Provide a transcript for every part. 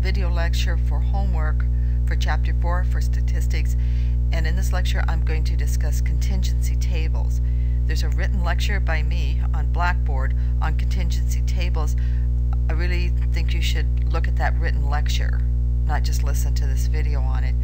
video lecture for homework for Chapter 4 for statistics, and in this lecture I'm going to discuss contingency tables. There's a written lecture by me on Blackboard on contingency tables. I really think you should look at that written lecture, not just listen to this video on it.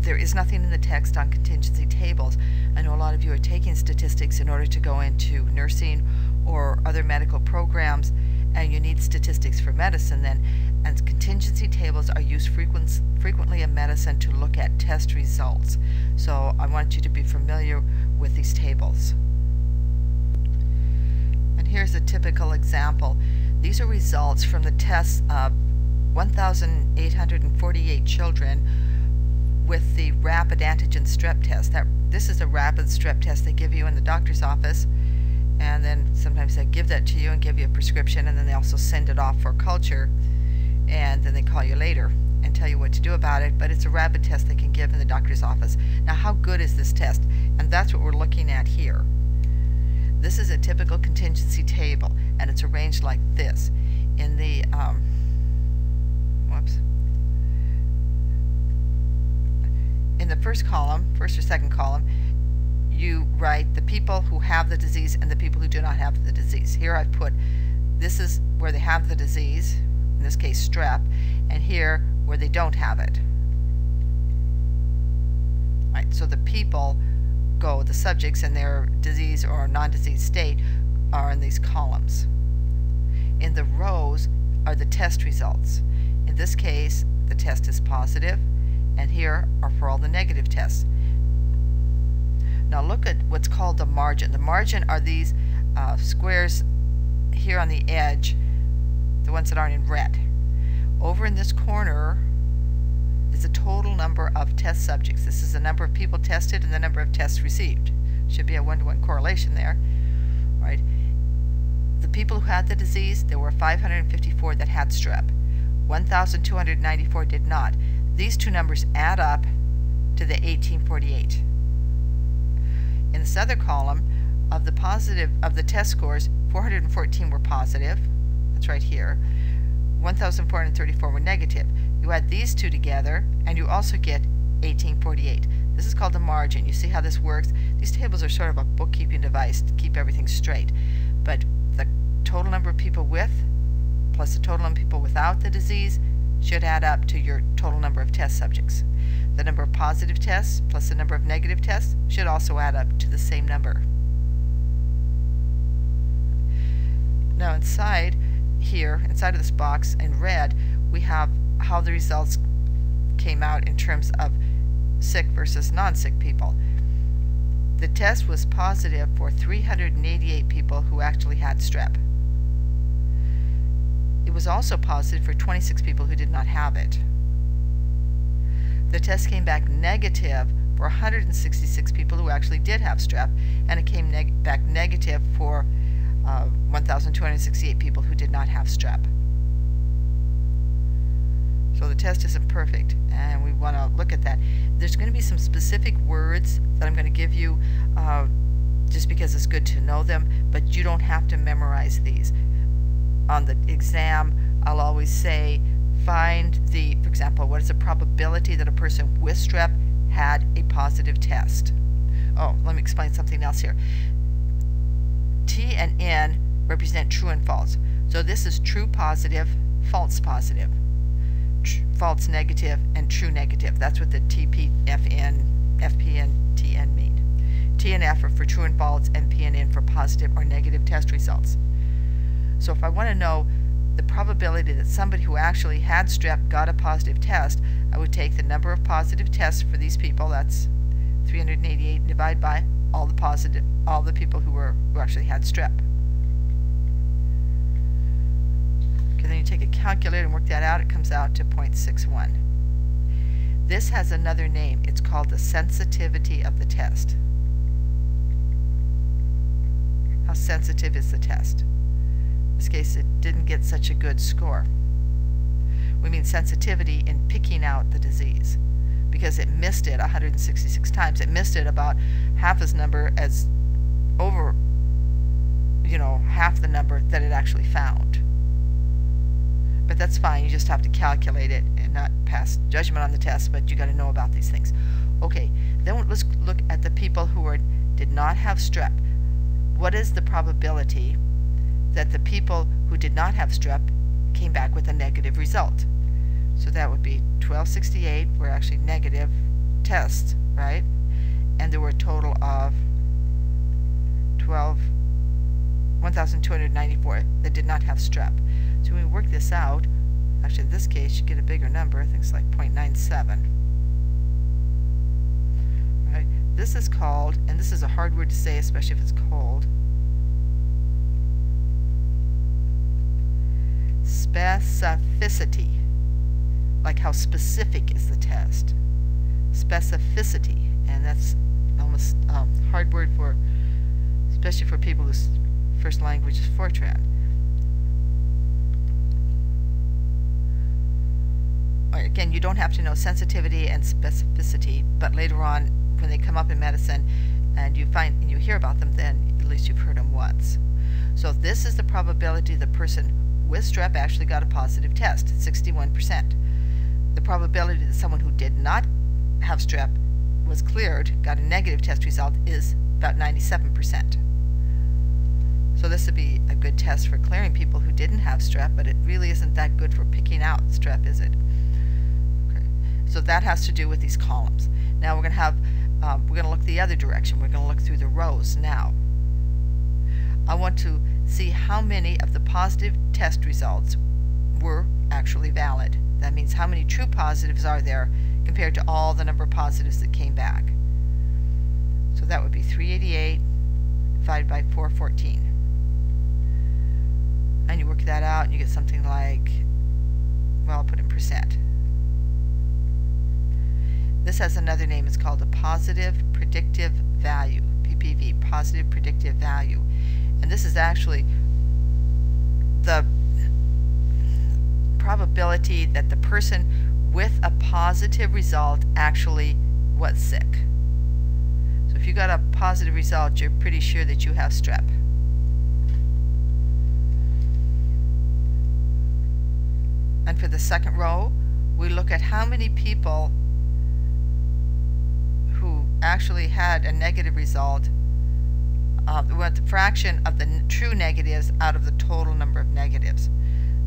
There is nothing in the text on contingency tables. I know a lot of you are taking statistics in order to go into nursing or other medical programs, and you need statistics for medicine then, and contingency tables are used frequently in medicine to look at test results. So I want you to be familiar with these tables. And here's a typical example. These are results from the tests of 1,848 children with the rapid antigen strep test. This is a rapid strep test they give you in the doctor's office, and then sometimes they give that to you and give you a prescription, and then they also send it off for culture, and then they call you later and tell you what to do about it. But it's a rapid test they can give in the doctor's office. Now, how good is this test? And that's what we're looking at here. This is a typical contingency table, and it's arranged like this. In the in the first or second column, you write the people who have the disease and the people who do not have the disease. Here I've put, this is where they have the disease, in this case strep, and here where they don't have it. Right, so the people go, the subjects in their disease or non-disease state are in these columns. In the rows are the test results. In this case, the test is positive, and here are for all the negative tests. Now look at what's called the margin. The margin are these squares here on the edge, the ones that aren't in red. Over in this corner is the total number of test subjects. This is the number of people tested and the number of tests received. Should be a one-to-one correlation there, right? The people who had the disease, there were 554 that had strep. 1,294 did not. These two numbers add up to the 1848. In this other column, of the test scores, 414 were positive. That's right here. 1,434 were negative. You add these two together, and you also get 1848. This is called the margin. You see how this works? These tables are sort of a bookkeeping device to keep everything straight. But the total number of people with plus the total number of people without the disease should add up to your total number of test subjects. The number of positive tests plus the number of negative tests should also add up to the same number. Now inside here, inside of this box in red, we have how the results came out in terms of sick versus non-sick people. The test was positive for 388 people who actually had strep. It was also positive for 26 people who did not have it. The test came back negative for 166 people who actually did have strep, and it came back negative for 1,268 people who did not have strep. So the test isn't perfect, and we want to look at that. There's going to be some specific words that I'm going to give you just because it's good to know them, but you don't have to memorize these. On the exam, I'll always say, find the, for example, what is the probability that a person with strep had a positive test? Oh, let me explain something else here. T and N represent true and false. So this is true positive, false positive, false negative, and true negative. That's what the TP, FN, FP, and TN mean. T and F are for true and false, and P and N for positive or negative test results. So if I want to know the probability that somebody who actually had strep got a positive test, I would take the number of positive tests for these people, that's 388, and divide by all the people who actually had strep. Okay, then you take a calculator and work that out. It comes out to 0.61. This has another name. It's called the sensitivity of the test. How sensitive is the test? In this case, it didn't get such a good score. We mean sensitivity in picking out the disease, because it missed it 166 times. It missed it about half as number as over, half the number that it actually found. But that's fine, you just have to calculate it and not pass judgment on the test, but you got to know about these things. Okay, then let's look at the people who did not have strep. What is the probability that the people who did not have strep came back with a negative result? So that would be 1268 were actually negative tests, right? And there were a total of 1,294 that did not have strep. So when we work this out, actually in this case you get a bigger number, things like 0.97. Right? This is called, and this is a hard word to say, especially if it's cold, specificity. Like how specific is the test. Specificity, and that's almost a hard word for, especially for people whose first language is Fortran. Again, you don't have to know sensitivity and specificity, but later on, when they come up in medicine, and you hear about them, then at least you've heard them once. So this is the probability the person with strep actually got a positive test, 61%. The probability that someone who did not have strep was cleared, got a negative test result, is about 97%. So this would be a good test for clearing people who didn't have strep, but it really isn't that good for picking out strep, is it? Okay. So that has to do with these columns. Now we're going to have, we're going to look the other direction. We're going to look through the rows now. I want to see how many of the positive test results were actually valid. That means how many true positives are there compared to all the number of positives that came back. So that would be 388 divided by 414. And you work that out and you get something like, well, I'll put in percent. This has another name. It's called a positive predictive value, PPV, positive predictive value. And this is actually the probability that the person with a positive result actually was sick. So if you got a positive result, you're pretty sure that you have strep. And for the second row, we look at how many people who actually had a negative result, we want the fraction of the true negatives out of the total number of negatives.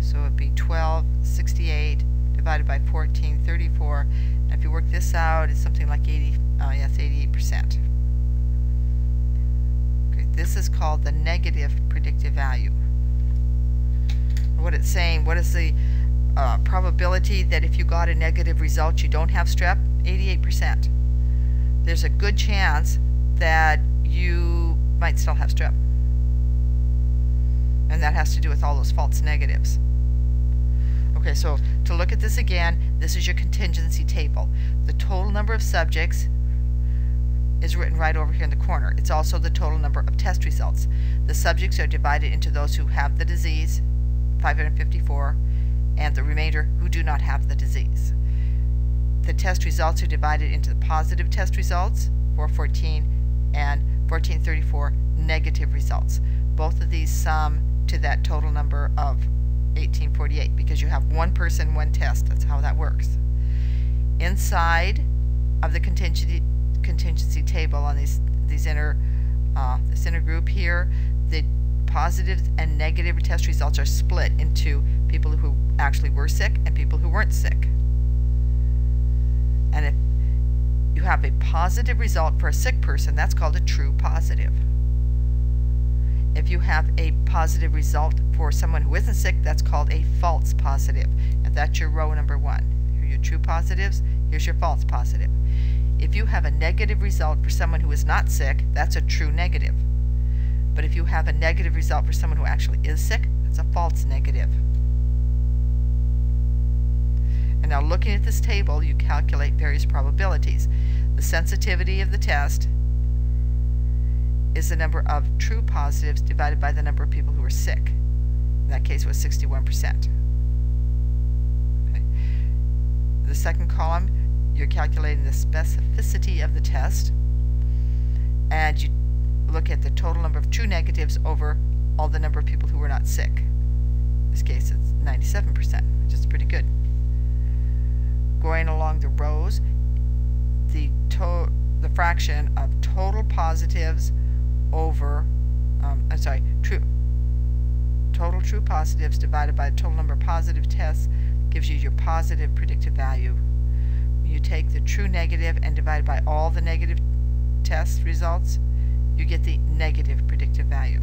So it would be 1268 divided by 1434. And if you work this out, it's something like 88%. Okay, this is called the negative predictive value. What it's saying, what is the probability that if you got a negative result you don't have strep? 88%. There's a good chance that you might still have strep. And that has to do with all those false negatives. Okay, so to look at this again, this is your contingency table. The total number of subjects is written right over here in the corner. It's also the total number of test results. The subjects are divided into those who have the disease, 554, and the remainder who do not have the disease. The test results are divided into the positive test results, 414, and 1434 negative results. Both of these sum to that total number of 1848 because you have one person, one test. That's how that works. Inside of the contingency table on this inner group here, the positive and negative test results are split into people who actually were sick and people who weren't sick. And if you have a positive result for a sick person, that's called a true positive. If you have a positive result for someone who isn't sick, that's called a false positive. And that's your row number 1. Here are your true positives, here's your false positive. If you have a negative result for someone who is not sick, that's a true negative. But if you have a negative result for someone who actually is sick, that's a false negative. And now looking at this table, you calculate various probabilities. The sensitivity of the test is the number of true positives divided by the number of people who are sick. In that case, it was 61%. Okay. The second column, you're calculating the specificity of the test, and you look at the total number of true negatives over all the number of people who were not sick. In this case, it's 97%, which is pretty good. Going along the rows, the fraction of total positives over, total true positives divided by the total number of positive tests gives you your positive predictive value. You take the true negative and divide by all the negative test results, you get the negative predictive value.